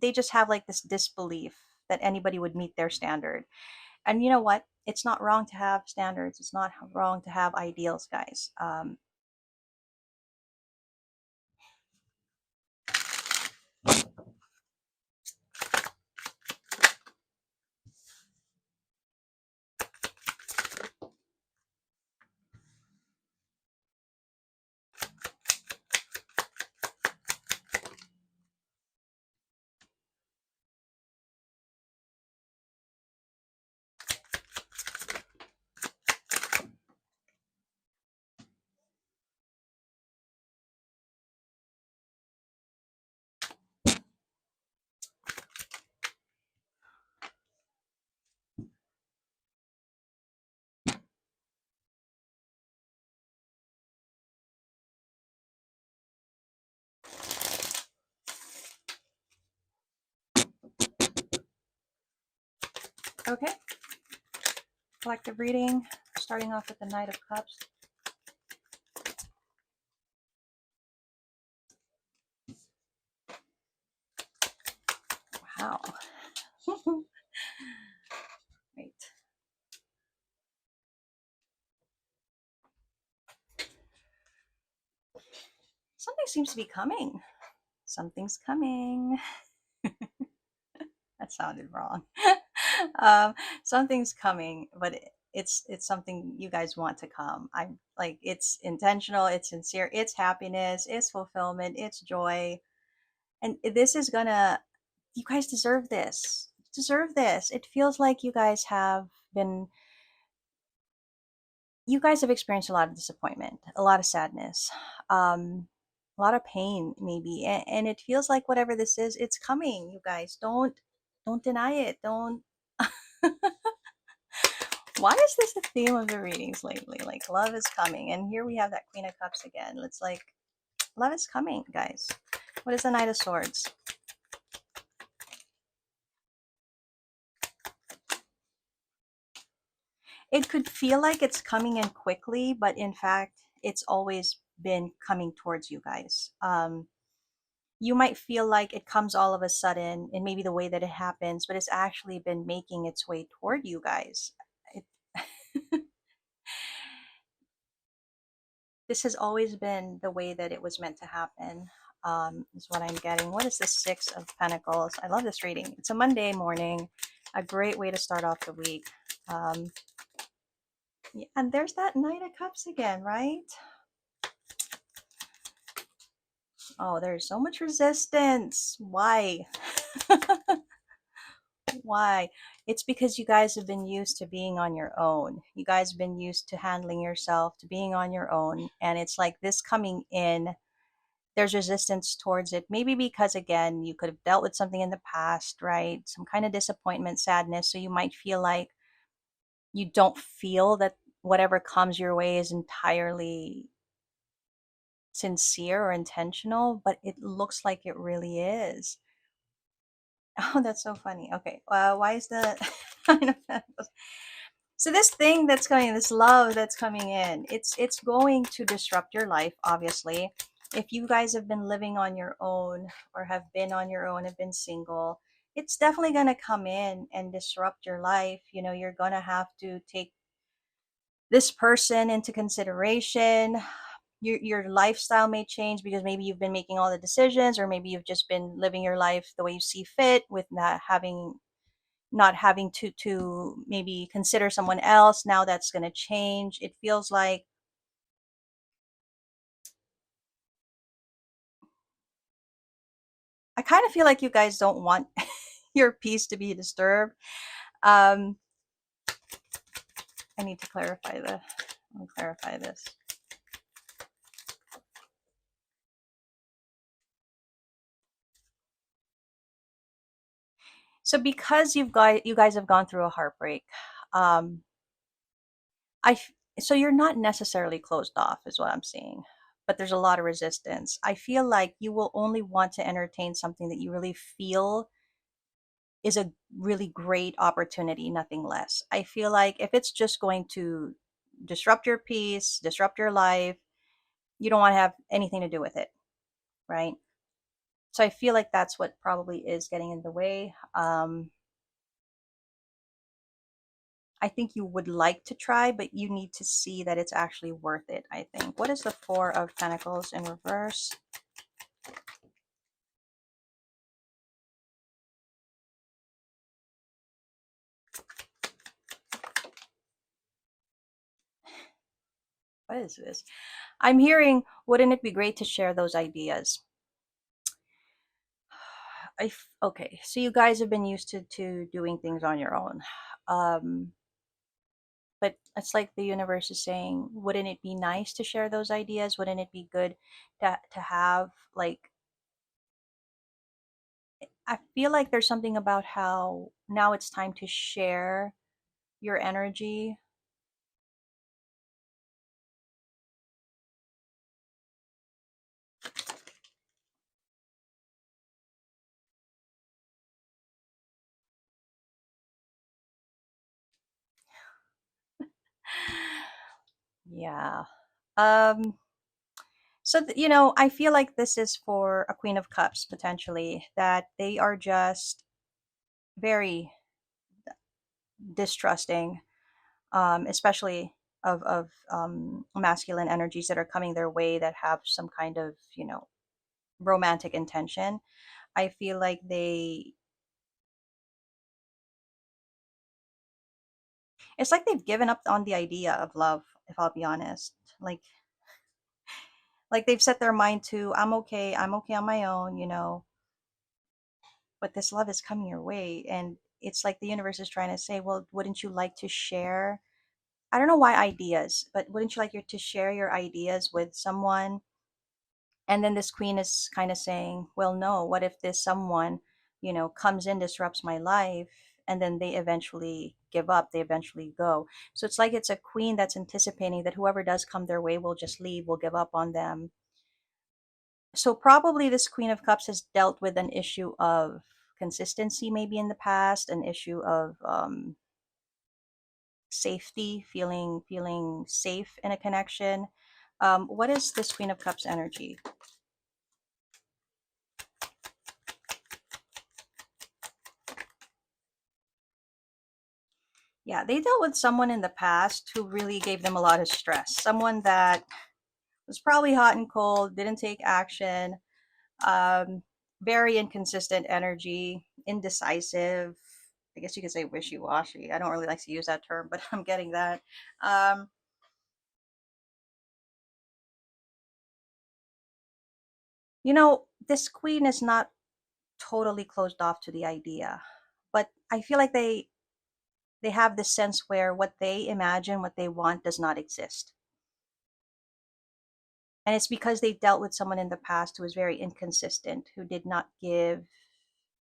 they just have like this disbelief that anybody would meet their standard. And you know what? It's not wrong to have standards. It's not wrong to have ideals, guys. Okay, collective reading, starting off with the Knight of Cups. Wow. Right. Something seems to be coming. Something's coming. That sounded wrong. Something's coming, but it's something you guys want to come. I'm like, it's intentional, it's sincere, it's happiness, it's fulfillment, it's joy, and this is gonna. You guys deserve this. Deserve this. It feels like been. You guys have experienced a lot of disappointment, a lot of sadness, a lot of pain, maybe, and it feels like whatever this is, it's coming. You guys don't deny it. Don't. Why is this the theme of the readings lately? Like love is coming, and here we have that Queen of Cups again. It's like love is coming, guys. What is the Knight of Swords? It could feel like it's coming in quickly, but in fact, it's always been coming towards you guys. You might feel like it comes all of a sudden, and maybe the way that it happens, but it's actually been making its way toward you guys. It, this has always been the way that it was meant to happen, is what I'm getting. What is the Six of Pentacles? I love this reading. It's a Monday morning, a great way to start off the week. Yeah, and there's that Knight of Cups again, right? Oh, there's so much resistance. Why? Why? It's because you guys have been used to being on your own. You guys have been used to handling yourself, to being on your own. And it's like this coming in, there's resistance towards it. Maybe because, again, you could have dealt with something in the past, right? Some kind of disappointment, sadness. So you might feel like you don't feel that whatever comes your way is entirely sincere or intentional, but it looks like it really is. Oh, that's so funny. Okay, why is the so this thing that's coming, this love that's coming in, it's going to disrupt your life, obviously. If you guys have been living on your own or have been on your own, have been single, it's definitely going to come in and disrupt your life. You know, you're going to have to take this person into consideration. Your lifestyle may change because maybe you've been making all the decisions, or maybe you've just been living your life the way you see fit with not having to maybe consider someone else. Now that's going to change. It feels like I kind of feel like you guys don't want your peace to be disturbed. um I need to clarify the let me clarify this. So because you guys have gone through a heartbreak, um I so you're not necessarily closed off, is what I'm saying, but there's a lot of resistance. I feel like you will only want to entertain something that you really feel is a really great opportunity, nothing less. I feel like if it's just going to disrupt your peace, disrupt your life, you don't want to have anything to do with it, right? So I feel like that's what probably is getting in the way. I think you would like to try, but you need to see that it's actually worth it, I think. What is the Four of Pentacles in reverse? What is this? I'm hearing, wouldn't it be great to share those ideas? Okay, so you guys have been used to doing things on your own. Um, but it's like the universe is saying, wouldn't it be nice to share those ideas? Wouldn't it be good to have, like, I feel like there's something about how now it's time to share your energy. Yeah. Um, I feel like this is for a Queen of Cups potentially, that they are just very distrusting, especially of masculine energies that are coming their way that have some kind of, romantic intention. I feel like it's like they've given up on the idea of love, if I'll be honest. Like they've set their mind to, I'm okay on my own, but this love is coming your way. And it's like the universe is trying to say, well, wouldn't you like to share? I don't know why ideas, but wouldn't you like to share your ideas with someone? And then this queen is kind of saying, well, no, what if this someone, comes in, disrupts my life, and then they eventually give up, they eventually go. So it's like it's a queen that's anticipating that whoever does come their way will just leave, will give up on them. So probably this Queen of Cups has dealt with an issue of consistency, maybe in the past, an issue of safety, feeling safe in a connection. What is this Queen of Cups energy? Yeah, they dealt with someone in the past who really gave them a lot of stress. Someone that was probably hot and cold, didn't take action, um, very inconsistent energy, indecisive. I guess you could say wishy-washy. I don't really like to use that term, but I'm getting that. Um, this queen is not totally closed off to the idea, but I feel like they have this sense where what they imagine, what they want, does not exist. And it's because they dealt with someone in the past who was very inconsistent, who did not give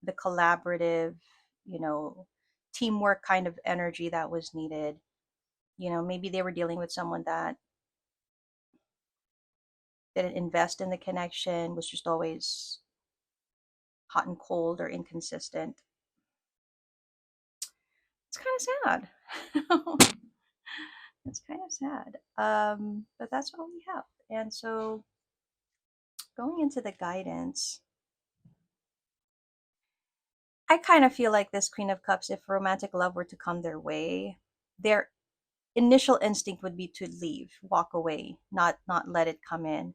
the collaborative, you know, teamwork kind of energy that was needed. Maybe they were dealing with someone that didn't invest in the connection, was just always hot and cold or inconsistent. It's kind of sad. It's kind of sad. But that's what we have. And so going into the guidance, I kind of feel like this Queen of Cups, if romantic love were to come their way, their initial instinct would be to leave, walk away, not let it come in.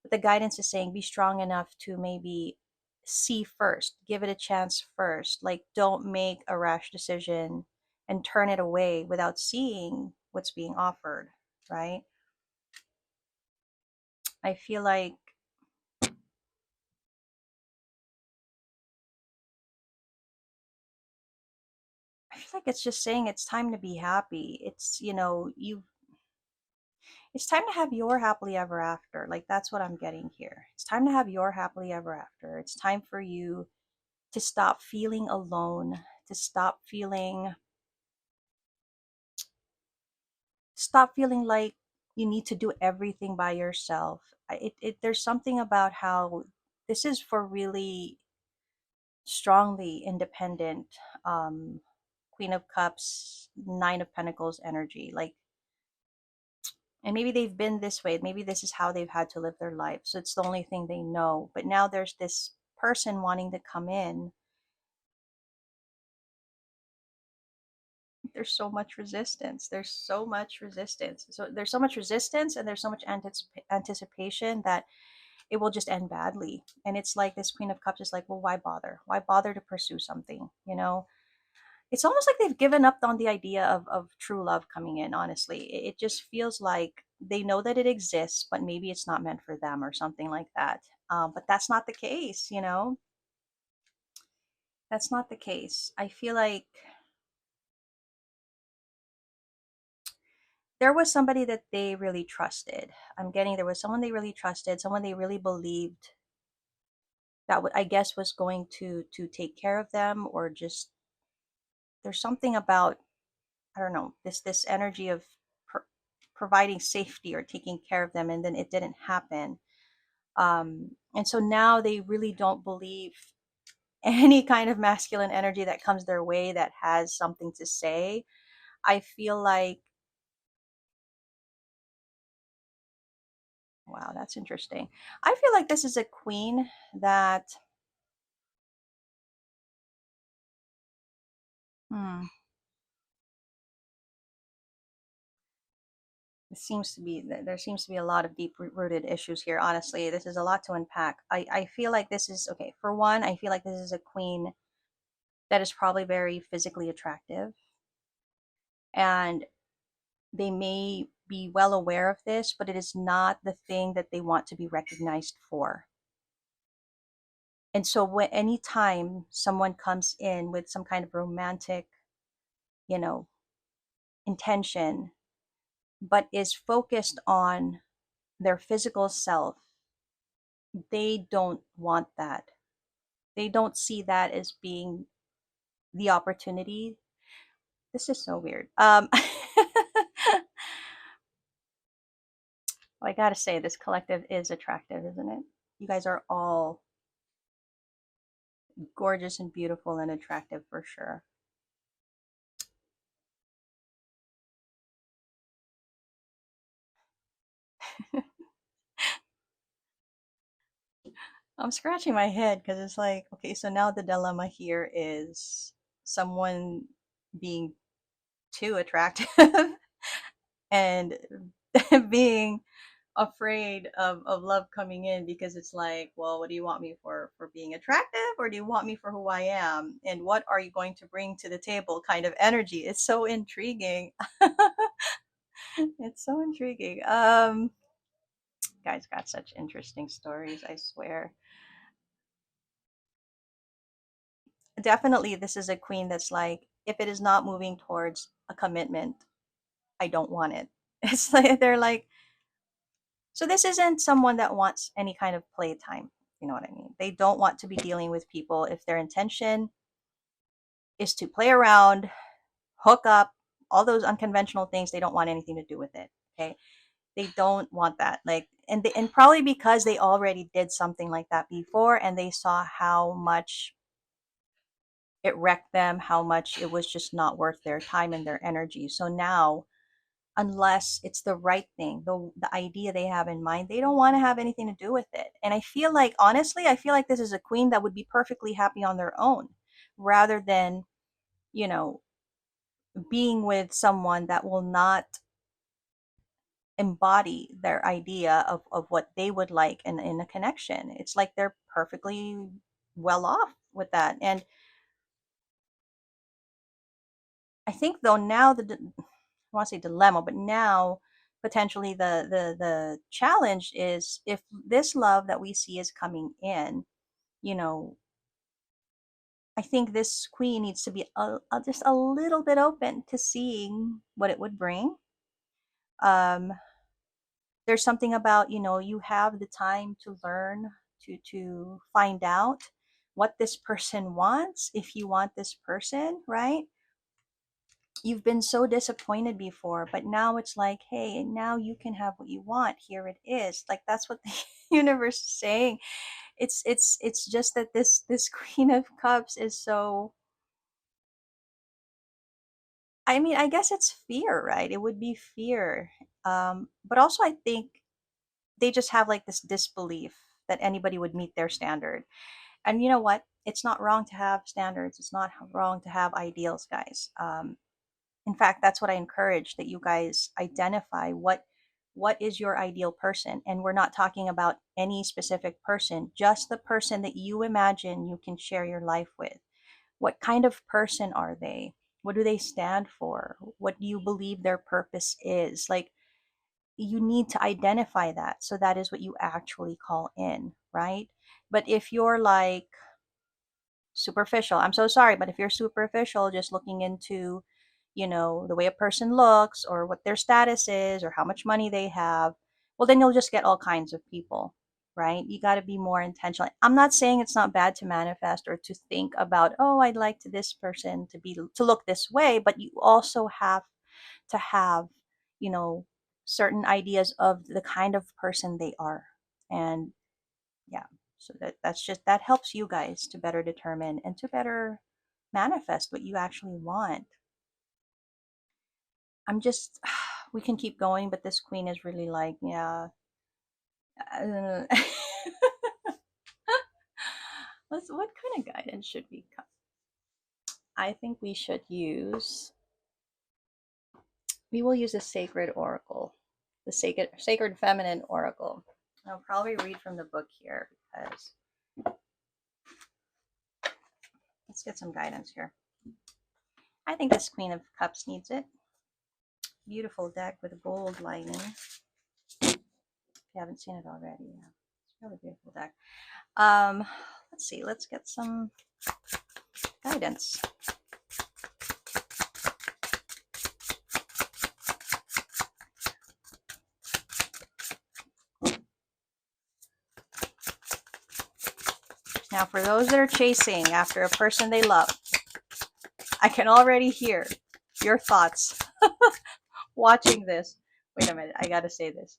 But the guidance is saying be strong enough to maybe see first, give it a chance first. Like don't make a rash decision and turn it away without seeing what's being offered, right? I feel like it's just saying it's time to be happy. It's time to have your happily ever after. Like that's what I'm getting here. It's time to have your happily ever after. It's time for you to stop feeling alone, to stop feeling like you need to do everything by yourself. There's something about how this is for really strongly independent, um Queen of Cups, Nine of Pentacles energy. Like, and maybe they've been this way, maybe this is how they've had to live their life, so it's the only thing they know. But now there's this person wanting to come in, there's so much resistance. There's so much resistance. So there's so much resistance, and there's so much anticipation that it will just end badly. And it's like this Queen of Cups is like, well, why bother? Why bother to pursue something? You know, it's almost like they've given up on the idea of true love coming in, honestly. It just feels like they know that it exists, but maybe it's not meant for them or something like that. But that's not the case, you know? That's not the case. I feel like there was somebody that they really trusted. I'm getting there was someone they really trusted, someone they really believed that I guess was going to take care of them, or just there's something about, I don't know, this energy of pro- providing safety or taking care of them, and then it didn't happen. And so now they really don't believe any kind of masculine energy that comes their way that has something to say. I feel like, wow, that's interesting. I feel like this is a queen that, hmm, it seems to be there seems to be a lot of deep rooted issues here. Honestly, this is a lot to unpack. I feel like this is okay. For one, I feel like this is a queen that is probably very physically attractive, and they may be well aware of this, but it is not the thing that they want to be recognized for. And so when anytime someone comes in with some kind of romantic, you know, intention, but is focused on their physical self, they don't want that. They don't see that as being the opportunity. This is so weird. Well, I gotta say, this collective is attractive, isn't it? You guys are all gorgeous and beautiful and attractive for sure. I'm scratching my head because it's like, okay, so now the dilemma here is someone being too attractive and being afraid of love coming in, because it's like, well, what do you want me for being attractive, or do you want me for who I am, and what are you going to bring to the table kind of energy. It's so intriguing. It's so intriguing. Guys got such interesting stories, I swear. Definitely this is a queen that's like, if it is not moving towards a commitment, I don't want it. It's like they're like, so this isn't someone that wants any kind of playtime. You know what I mean? They don't want to be dealing with people if their intention is to play around, hook up, all those unconventional things. They don't want anything to do with it. Okay, they don't want that. Like, and probably because they already did something like that before, and they saw how much it wrecked them, how much it was just not worth their time and their energy. So now, unless it's the right thing, the idea they have in mind, they don't want to have anything to do with it. And I feel like, honestly, I feel like this is a queen that would be perfectly happy on their own, rather than, you know, being with someone that will not embody their idea of what they would like in a connection. It's like they're perfectly well off with that. And I think though now I want to say dilemma, but now potentially the challenge is, if this love that we see is coming in, you know, I think this queen needs to be just a little bit open to seeing what it would bring. Um, there's something about, you know, you have the time to learn, to find out what this person wants, if you want this person, right? You've been so disappointed before, but now it's like, hey, now you can have what you want. Here it is. Like, that's what the universe is saying. It's just that this Queen of Cups is so, I mean, I guess it's fear, right? It would be fear. But also I think they just have like this disbelief that anybody would meet their standard. And you know what? It's not wrong to have standards. It's not wrong to have ideals, guys. In fact, that's what I encourage, that you guys identify what is your ideal person. And we're not talking about any specific person, just the person that you imagine you can share your life with. What kind of person are they? What do they stand for? What do you believe their purpose is? Like, you need to identify that. So that is what you actually call in, right? But if you're like superficial, I'm so sorry, but if you're superficial, just looking into, the way a person looks or what their status is or how much money they have, well, then you'll just get all kinds of people, right? You got to be more intentional. I'm not saying it's not bad to manifest or to think about, oh, I'd like to this person to look this way, but you also have to have, you know, certain ideas of the kind of person they are. And yeah, so that helps you guys to better determine and to better manifest what you actually want. I'm just we can keep going, but this queen is really like, yeah. uh, what kind of guidance should we come? I think we will use a sacred oracle, the sacred feminine oracle. I'll probably read from the book here because let's get some guidance here. I think this Queen of Cups needs it. Beautiful deck with a gold lining. If you haven't seen it already, yeah, it's a really beautiful deck. Um, let's see. Let's get some guidance. Now, for those that are chasing after a person they love, I can already hear your thoughts watching this. Wait a minute, I gotta say this.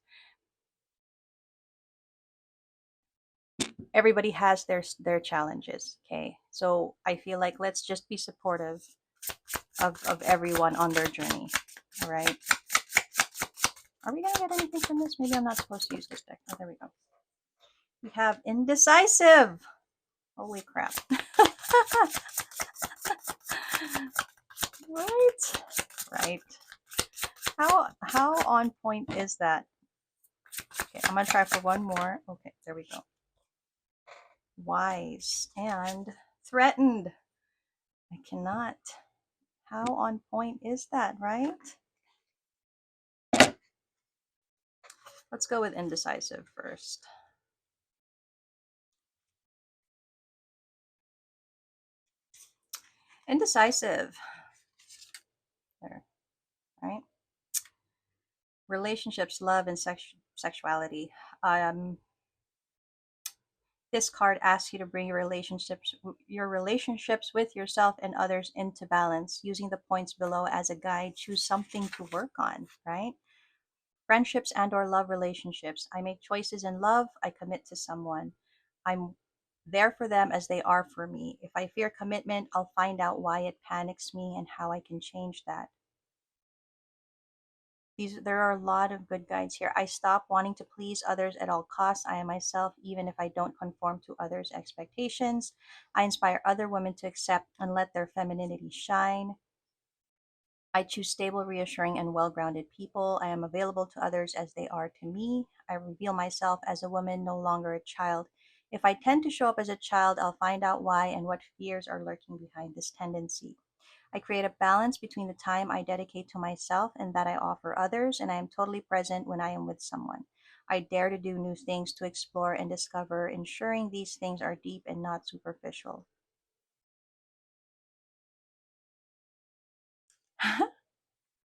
Everybody has their challenges, okay? So I feel like let's just be supportive of everyone on their journey. All right. Are we gonna get anything from this? Maybe I'm not supposed to use this deck. Oh, there we go. We have indecisive. Holy crap. Right? Right. How on point is that? Okay, I'm gonna try for one more. Okay, there we go. Wise and threatened. I cannot. How on point is that, right? Let's go with indecisive first. Indecisive. There. Right? Relationships, love, and sexuality. Um, this card asks you to bring your relationships with yourself and others into balance. Using the points below as a guide, choose something to work on, right? Friendships and or love relationships. I make choices in love. I commit to someone. I'm there for them as they are for me. If I fear commitment, I'll find out why it panics me and how I can change that. There are a lot of good guides here. I stop wanting to please others at all costs. I am myself, even if I don't conform to others' expectations. I inspire other women to accept and let their femininity shine. I choose stable, reassuring, and well grounded people. I am available to others as they are to me. I reveal myself as a woman, no longer a child. If I tend to show up as a child, I'll find out why and what fears are lurking behind this tendency. I create a balance between the time I dedicate to myself and that I offer others, and I am totally present when I am with someone. I dare to do new things, to explore and discover, ensuring these things are deep and not superficial.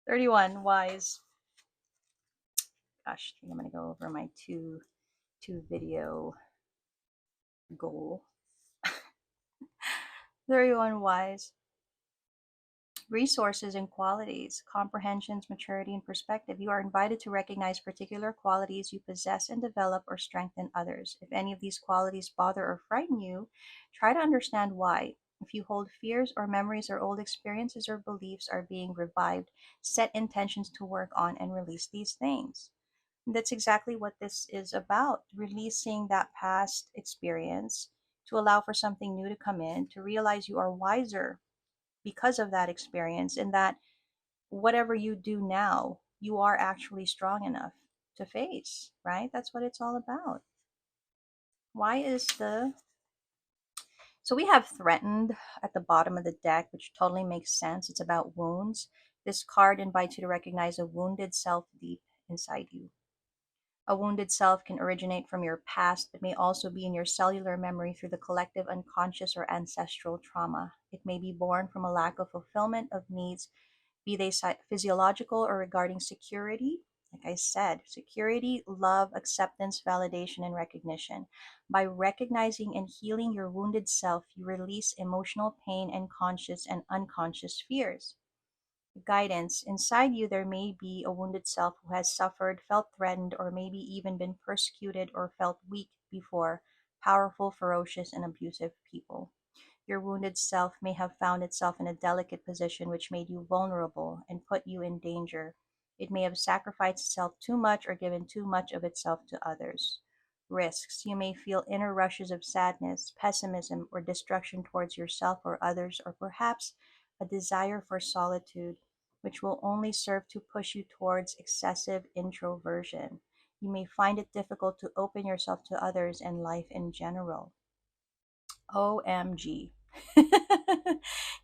31 wise. Gosh, I think I'm going to go over my two video goal. 31 wise. Resources and qualities, comprehensions, maturity, and perspective. You are invited to recognize particular qualities you possess and develop or strengthen others. If any of these qualities bother or frighten you, try to understand why. If you hold fears or memories or old experiences or beliefs are being revived, set intentions to work on and release these things. And that's exactly what this is about, releasing that past experience to allow for something new to come in, to realize you are wiser because of that experience, and that whatever you do now, you are actually strong enough to face, right? That's what it's all about. Why is the So we have threatened at the bottom of the deck, which totally makes sense. It's about wounds. This card invites you to recognize a wounded self deep inside you. A wounded self can originate from your past, but may also be in your cellular memory through the collective unconscious or ancestral trauma. It may be born from a lack of fulfillment of needs, be they physiological or regarding security. Like I said, security, love, acceptance, validation, and recognition. By recognizing and healing your wounded self, you release emotional pain and conscious and unconscious fears. Guidance. Inside you, there may be a wounded self who has suffered, felt threatened, or maybe even been persecuted or felt weak before powerful, ferocious, and abusive people. Your wounded self may have found itself in a delicate position which made you vulnerable and put you in danger. It may have sacrificed itself too much or given too much of itself to others. Risks. You may feel inner rushes of sadness, pessimism, or destruction towards yourself or others, or perhaps a desire for solitude, which will only serve to push you towards excessive introversion. You may find it difficult to open yourself to others and life in general. OMG.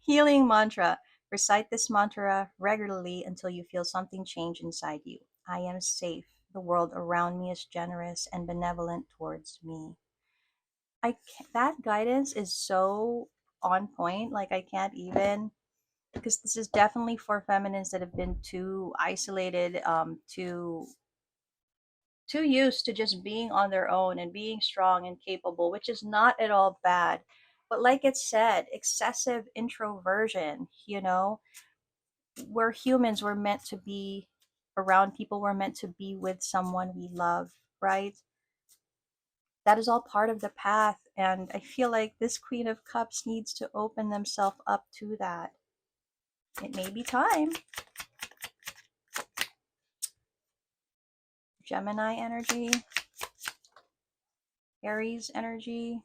Healing mantra. Recite this mantra regularly until you feel something change inside you. I am safe. The world around me is generous and benevolent towards me. That guidance is so on point. Like I can't even, because this is definitely for feminines that have been too isolated, too used to just being on their own and being strong and capable, which is not at all bad. But like it said, excessive introversion, we're humans, we're meant to be around people, we're meant to be with someone we love, right? That is all part of the path. And I feel like this Queen of Cups needs to open themselves up to that. It may be time. Gemini energy, Aries energy,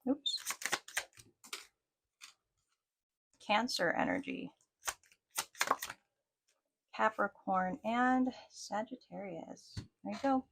oops, Cancer energy, Capricorn, and Sagittarius. There you go.